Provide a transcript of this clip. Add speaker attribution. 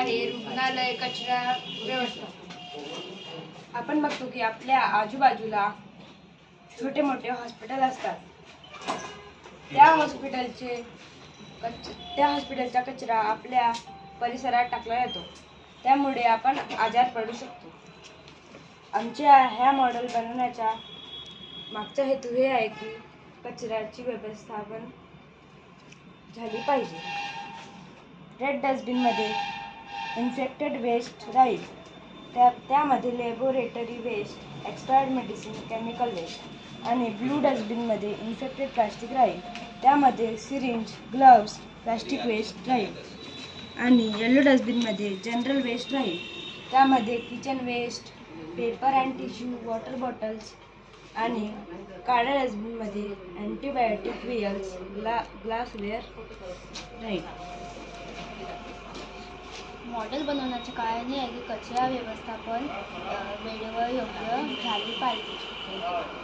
Speaker 1: आहे रुग्णालय कचरा व्यवस्थापन। आपण बघतो की आपल्या आजूबाजूला छोटे मोठे हॉस्पिटल असतात। त्या हॉस्पिटलचा कचरा आपल्या परिसरात टाकला जातो, त्यामुळे आपण आजार पडू शकतो। आमच्या ह्या मॉडेल बनवण्याचा मागचा हेतू हे आहे की कचऱ्याची व्यवस्थापन झाली पाहिजे। रेड डस्टबिनमध्ये इन्फेक्टेड वेस्ट राहील, त्यामध्ये laboratory waste, expired medicine, chemical waste. आणि ब्लू डस्टबिनमध्ये इन्फेक्टेड प्लास्टिक राहील, त्यामध्ये सिरिंज, ग्लव्स, प्लास्टिक वेस्ट राहील। आणि येलो डस्टबिनमध्ये जनरल वेस्ट राहील, त्यामध्ये kitchen waste, paper and tissue, water bottles. आणि काळ्या डस्टबिनमध्ये अँटीबायोटिक वियल्स, ग्लासवेअर राहील।
Speaker 2: मॉडेल बनवण्याचे कारण हे आहे की कचरा व्यवस्थापन वेळेवर योग्य झाले पाहिजे।